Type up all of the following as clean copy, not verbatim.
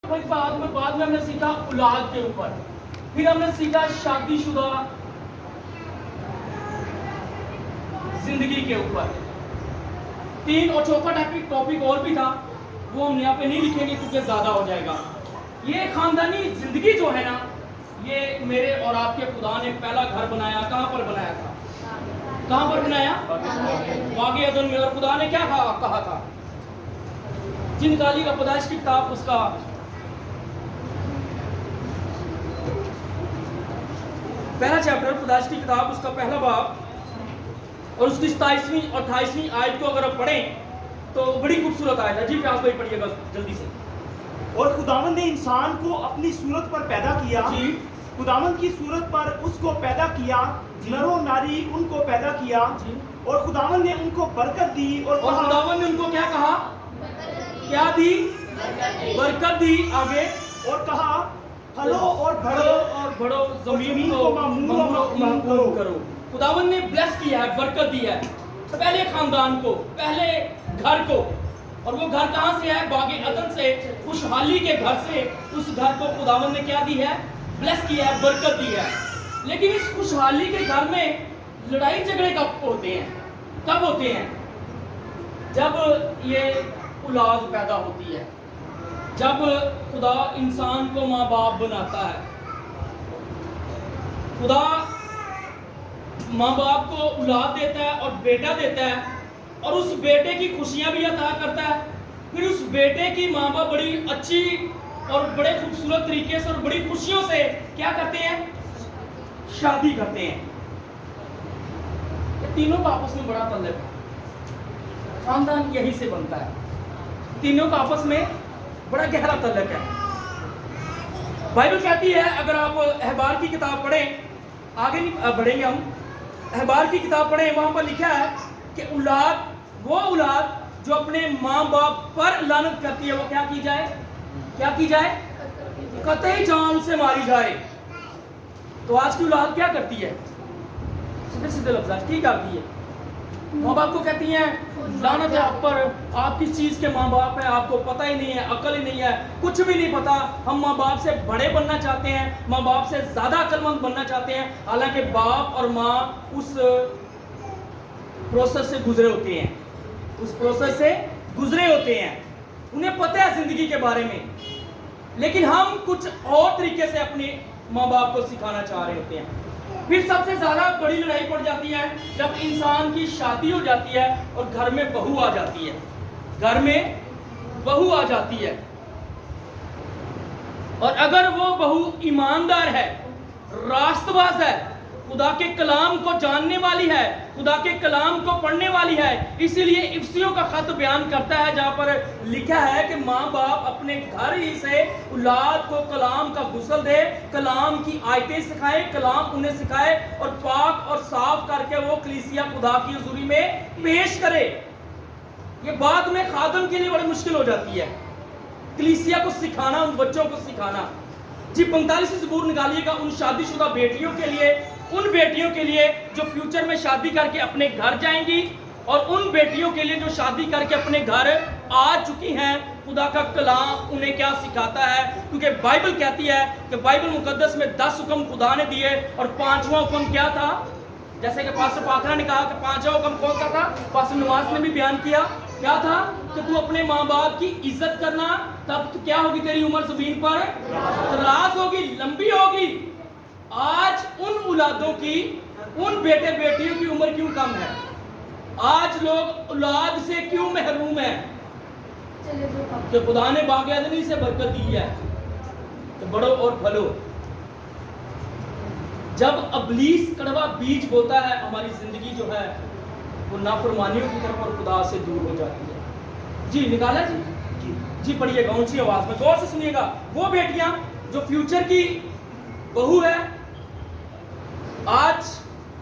بعد میں ہم نے سیکھا اولاد کے اوپر، پھر ہم نے سیکھا شادی شدہ زندگی کے اوپر، 3 اور چوتھا ٹاپک اور بھی تھا، وہ ہم یہاں پہ نہیں لکھیں گے کیونکہ زیادہ ہو جائے گا۔ یہ خاندانی زندگی جو ہے نا، یہ میرے اور آپ کے خدا نے پہلا گھر بنایا، کہاں پر بنایا تھا؟ کہاں پر بنایا؟ باغ عدن میں۔ اور خدا نے کیا کہا تھا؟ جن نکالی کا پیدائش کی کتاب، اس کا پہلا چیپٹر، پیدائش کی کتاب، اس کا پہلا باب اور اس کی 27ویں اور 28ویں آیت کو اگر آپ پڑھیں تو بڑی خوبصورت آیت ہے۔ جی فیاض بھائی پڑھیے گا جلدی سے۔ اور خداوند نے انسان کو اپنی صورت پر پیدا کیا، جی خداوند کی صورت پر اس کو پیدا کیا، نر و ناری ان کو پیدا کیا، جی۔ اور خداوند نے ان کو برکت دی اور خداوند نے ان کو کیا کہا؟ کیا دی؟ برکت دی۔ آگے اور کہا پھلو اور بڑھو اور بڑھو، زمین کو محکوم کرو۔ خداوند نے بلیس کیا ہے، برکت دی ہے پہلے خاندان کو، پہلے گھر کو، اور وہ گھر کہاں سے ہے؟ باغ عدن سے، خوشحالی کے گھر سے۔ اس گھر کو خداوند نے کیا دی ہے؟ بلیس کیا ہے، برکت دی ہے۔ لیکن اس خوشحالی کے گھر میں لڑائی جھگڑے کب ہوتے ہیں؟ کب ہوتے ہیں؟ جب یہ اولاد پیدا ہوتی ہے، جب خدا انسان کو ماں باپ بناتا ہے، خدا ماں باپ کو اولاد دیتا ہے اور بیٹا دیتا ہے، اور اس بیٹے کی خوشیاں بھی عطا کرتا ہے۔ پھر اس بیٹے کی ماں باپ بڑی اچھی اور بڑے خوبصورت طریقے سے اور بڑی خوشیوں سے کیا کرتے ہیں؟ شادی کرتے ہیں۔ یہ تینوں کا آپس میں بڑا تعلق ہے، خاندان یہی سے بنتا ہے، تینوں کا آپس میں بڑا گہرا تعلق ہے۔ بائبل کہتی ہے، اگر آپ احبار کی کتاب پڑھیں، آگے نہیں بڑھیں گے ہم، احبار کی کتاب پڑھیں، وہاں پر لکھا ہے کہ وہ اولاد جو اپنے ماں باپ پر لعنت کرتی ہے، وہ کیا کی جائے؟ کیا کی جائے؟ قطعی جان سے ماری جائے۔ تو آج کی اولاد کیا کرتی ہے؟ سیدھے سیدھے لفظ کی کرتی ہے؟ ماں باپ کو کہتی ہیں لعنت ہے آپ پر، آپ کس چیز کے ماں باپ ہیں، آپ کو پتہ ہی نہیں ہے، عقل ہی نہیں ہے، کچھ بھی نہیں پتا، ہم ماں باپ سے بڑے بننا چاہتے ہیں، ماں باپ سے زیادہ عقل مند بننا چاہتے ہیں، حالانکہ باپ اور ماں اس پروسیس سے گزرے ہوتے ہیں، اس پروسیس سے گزرے ہوتے ہیں، انہیں پتہ ہے زندگی کے بارے میں، لیکن ہم کچھ اور طریقے سے اپنے ماں باپ کو سکھانا چاہ رہے ہوتے ہیں۔ پھر سب سے زیادہ بڑی لڑائی پڑ جاتی ہے جب انسان کی شادی ہو جاتی ہے اور گھر میں بہو آ جاتی ہے، گھر میں بہو آ جاتی ہے، اور اگر وہ بہو ایماندار ہے، راست باز ہے، خدا کے کلام کو جاننے والی ہے، خدا کے کلام کو پڑھنے والی ہے، اسی لیے افسیوں کا خط بیان کرتا ہے جہاں پر لکھا ہے کہ ماں باپ اپنے گھر ہی سے اولاد کو کلام کا غسل دے، کلام کی آیتیں سکھائے، کلام انہیں سکھائے اور پاک اور صاف کر کے وہ کلیسیا خدا کی حضوری میں پیش کرے۔ یہ بعد میں خادم کے لیے بڑی مشکل ہو جاتی ہے، کلیسیا کو سکھانا، ان بچوں کو سکھانا۔ جی 45 زبور نکالیے گا ان شادی شدہ بیٹیوں کے لیے، ان بیٹیوں کے لیے جو فیوچر میں شادی کر کے اپنے گھر جائیں گی، اور ان بیٹیوں کے لیے جو شادی کر کے اپنے گھر آ چکی ہیں، خدا کا کلام انہیں کیا سکھاتا ہے؟ کیونکہ بائبل کہتی ہے کہ بائبل مقدس میں 10 حکم خدا نے دیے، اور 5واں حکم کیا تھا؟ جیسے کہ پاسٹر پاکرا نے کہا کہ 5واں حکم کون سا تھا؟ پاسٹر نواز نے بھی بیان کیا، کیا تھا؟ کہ تو اپنے ماں باپ کی عزت کرنا، تب تو کیا ہوگی تیری عمر زمین پر دراز ہوگی، لمبی ہوگی۔ آج ان اولادوں کی، ان بیٹے بیٹیوں کی عمر کیوں کم ہے؟ آج لوگ اولاد سے کیوں محروم ہیں؟ کہ خدا نے باغ عدن سے برکت دی ہے کہ بڑھو اور پھلو۔ جب ابلیس کڑوا بیج بوتا ہے، ہماری زندگی جو ہے وہ نافرمانیوں کی طرف اور خدا سے دور ہو جاتی ہے۔ جی نکالا جی پڑھیے گا اونچی آواز میں، غور سے سنیے گا۔ وہ بیٹیاں جو فیوچر کی بہو ہے، آج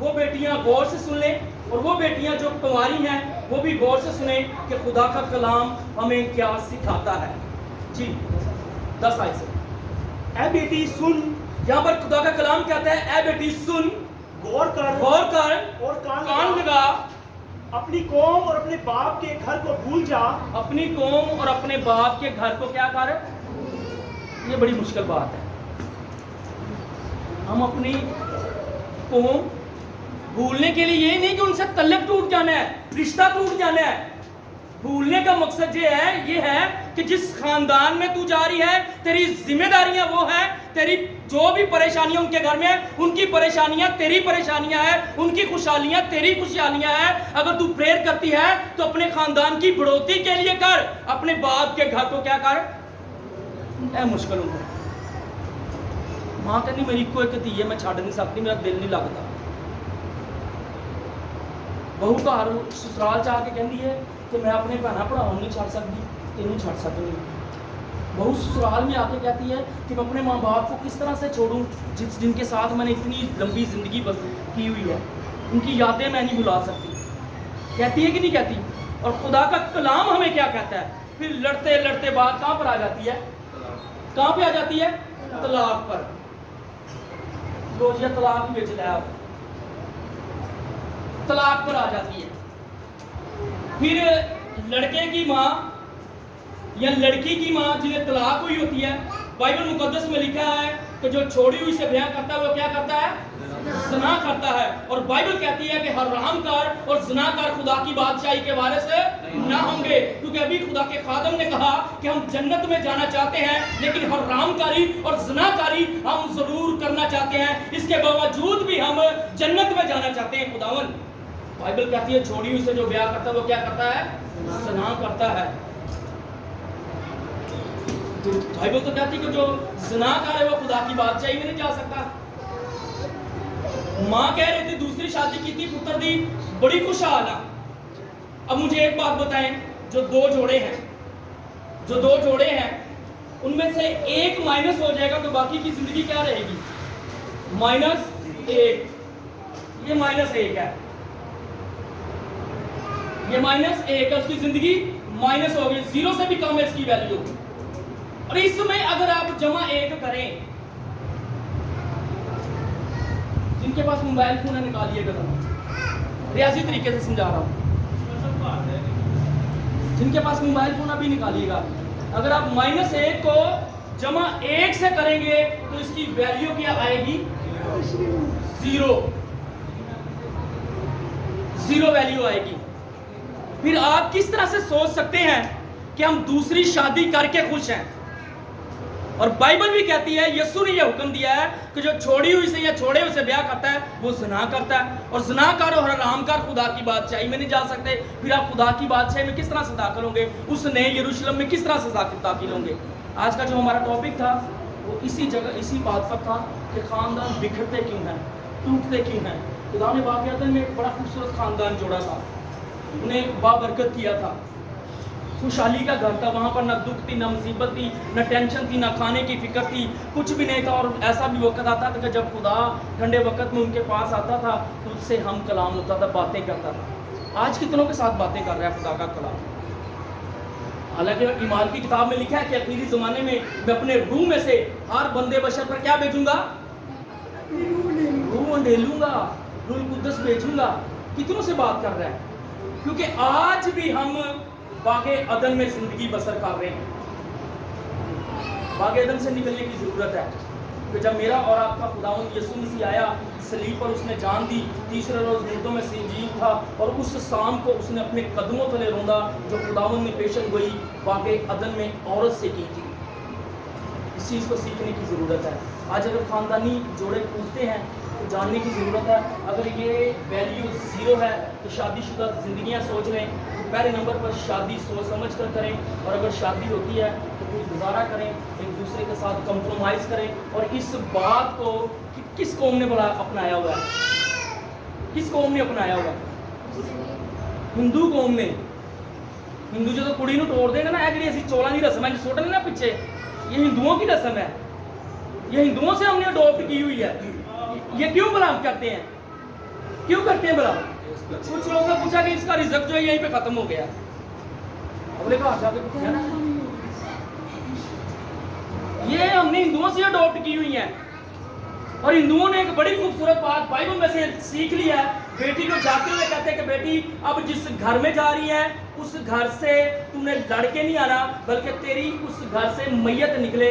وہ بیٹیاں غور سے سن لیں، اور وہ بیٹیاں جو کنواری ہیں وہ بھی غور سے سنیں کہ خدا کا کلام ہمیں کیا سکھاتا ہے۔ جی 10 آیت سے۔ اے بیٹی سن، یہاں پر خدا کا کلام کہتا ہے اے بیٹی سن، غور کر اور کان لگا، اپنی قوم اور اپنے باپ کے گھر کو بھول جا، اپنی قوم اور اپنے باپ کے گھر کو کیا کر؟ یہ بڑی مشکل بات ہے. ہم اپنی قوم بھولنے کے لیے یہ نہیں کہ ان سے تعلق ٹوٹ جانا ہے, رشتہ ٹوٹ جانا ہے. بھولنے کا مقصد یہ ہے کہ جس خاندان میں تو جاری ہے, تیری ذمہ داریاں وہ ہیں, تیری جو بھی پریشانیاں ان کے گھر میں ہیں, ان کی پریشانیاں تیری پریشانیاں ہیں, ان کی خوشحالیاں تیری خوشحالیاں ہیں. اگر تو پریئر کرتی ہے تو اپنے خاندان کی بڑھوتی کے لیے کر, اپنے باپ کے گھر کو کیا کر, اے مشکل ہوں. ماں کہنی میری کوئی کتی ہے, میں چھاڑ نہیں سکتی, میرا دل نہیں لگتا. بہو گھر سسرال چاہ کے کہندی ہے کہ میں اپنے بہنا پڑھاؤں نہیں چھڑ سکتی, تینوں چھڑ سکتی. بہو سسرال میں آ کے کہتی ہے کہ میں اپنے ماں باپ کو کس طرح سے چھوڑوں جن کے ساتھ میں نے اتنی لمبی زندگی کی ہوئی ہے, ان کی یادیں میں نہیں بھلا سکتی. کہتی ہے کہ نہیں کہتی؟ اور خدا کا کلام ہمیں کیا کہتا ہے؟ پھر لڑتے لڑتے بات کہاں پر آ جاتی ہے؟ کہاں پہ آ جاتی ہے؟ طلاق پر. روزیہ طلاق ہی بیچ لیا, طلاق پر آ جاتی ہے. پھر لڑکے کی ماں یا لڑکی کی ماں جنہیں طلاق ہوئی ہوتی ہے, بائبل مقدس میں لکھا ہے کہ جو چھوڑی ہوئی سے بیاہ کرتا ہے وہ کیا کرتا ہے؟ زنا کرتا ہے. اور بائبل کہتی ہے کہ حرام کار اور زنا کار خدا کی بادشاہی کے وارث نہ ہوں گے, کیونکہ ابھی خدا کے خادم نے کہا کہ ہم جنت میں جانا چاہتے ہیں لیکن حرام کاری اور زنا کاری ہم ضرور کرنا چاہتے ہیں, اس کے باوجود بھی ہم جنت میں جانا چاہتے ہیں. خداون بائبل کہتی ہے چھوڑی ہوئی سے جو بیاہ کرتا ہے وہ کیا کرتا ہے؟ زنا کرتا ہے. بائبل تو کہتی ہے کہ جو زنا کار ہے وہ خدا کی بادشاہی میں نہیں جا سکتا. ماں کہہ رہی تھی دوسری شادی کی تھی, پتر دی, بڑی خوشحال ہے. اب مجھے ایک بات بتائیں, جو دو جوڑے ہیں ان میں سے ایک مائنس ہو جائے گا تو باقی کی زندگی کیا رہے گی؟ -1. یہ -1 ہے, یہ -1 ہے, اس کی زندگی مائنس ہو گئی, 0 سے بھی کم ہے اس کی ویلیو. اور اس میں اگر آپ جمع 1 کریں, جن کے پاس موبائل فون ہے نکالیے گا, ریاضی طریقے سے سمجھا رہا ہوں, جن کے پاس موبائل فون ابھی نکالیے گا. اگر آپ -1 کو جمع 1 سے کریں گے تو اس کی ویلیو کیا آئے گی؟ 0 ویلیو آئے گی. پھر آپ کس طرح سے سوچ سکتے ہیں کہ ہم دوسری شادی کر کے خوش ہیں؟ اور بائبل بھی کہتی ہے, یسوع نے یہ حکم دیا ہے کہ جو چھوڑی ہوئی سے یا چھوڑے ہوئے سے بیاہ کرتا ہے وہ زنا کرتا ہے, اور زنا کار اور حرام کار خدا کی بادشاہی میں نہیں جا سکتے. پھر آپ خدا کی بادشاہی میں کس طرح سے داخل ہوں گے؟ اس نئے یروشلم میں کس طرح سے داخل ہوں گے؟ آج کا جو ہمارا ٹاپک تھا وہ اسی جگہ اسی بات پر تھا کہ خاندان بکھرتے کیوں ہیں, ٹوٹتے کیوں ہیں. خدا نے واقعات میں ایک بڑا خوبصورت خاندان جوڑا تھا, انہیں بابرکت کیا تھا, خوشحالی کا گھر تھا, وہاں پر نہ دکھ تھی, نہ مصیبت تھی, نہ ٹینشن تھی, نہ کھانے کی فکر تھی, کچھ بھی نہیں تھا. اور ایسا بھی وقت آتا تھا کہ جب خدا ٹھنڈے وقت میں ان کے پاس آتا تھا تو اس سے ہم کلام ہوتا تھا, باتیں کرتا تھا. آج کتنوں کے ساتھ باتیں کر رہا ہے خدا کا کلام؟ حالانکہ ایمان کی کتاب میں لکھا ہے کہ آخری زمانے میں میں اپنے روح میں سے ہر بندے بشر پر کیا بھیجوں گا؟ روح ڈھیلوں گا, روح القدس بھیجوں گا. کتنوں سے بات کر رہا ہے؟ کیونکہ آج بھی ہم باغ عدن میں زندگی بسر کر رہے ہیں. باغ عدن سے نکلنے کی ضرورت ہے کہ جب میرا اور آپ کا خداوند یسوع مسیح آیا, صلیب پر اس نے جان دی, تیسرے روز مردوں میں سے جی تھا, اور اس شام کو اس نے اپنے قدموں تلے روندا جو خداوند نے پیشن گوئی باغ عدن میں عورت سے کی تھی. اس چیز کو سیکھنے کی ضرورت ہے. آج اگر خاندانی جوڑے ٹوٹتے ہیں تو جاننے کی ضرورت ہے. اگر یہ ویلیو 0 ہے تو شادی شدہ زندگیاں سوچ لیں. پہلے نمبر پر شادی سوچ سمجھ کر کریں, اور اگر شادی ہوتی ہے تو کوئی گزارا کریں, ایک دوسرے کے ساتھ کمپرومائز کریں. اور اس بات کو کس قوم نے بڑا اپنایا ہوا ہے؟ کس قوم نے اپنایا ہوا ہے؟ ہندو قوم نے. ہندو جو کڑی نو توڑ دے گا نا, یہ جی 14 کی رسم ہے جو سوٹنے نا پیچھے, یہ ہندوؤں کی رسم ہے, یہ ہندوؤں سے ہم نے اڈاپٹ کی ہوئی ہے. یہ کیوں بلا کرتے ہیں؟ کیوں کرتے ہیں بلا؟ کچھ لوگوں نے پوچھا کہ اس کا رزق جو ہے یہیں پہ ختم ہو گیا. اپنے کہا جا کے پوچھا نا, یہ ہم نے ہندوؤں سے اڈاپٹ کی ہوئی ہیں. اور ہندوؤں نے ایک بڑی خوبصورت بات بائبل میں سے سیکھ لیا ہے. بیٹی کو جاتے ہوئے کہتے ہیں کہ بیٹی اب جس گھر میں جا رہی ہے اس گھر سے تم نے لڑکے نہیں آنا, بلکہ تیری اس گھر سے میت نکلے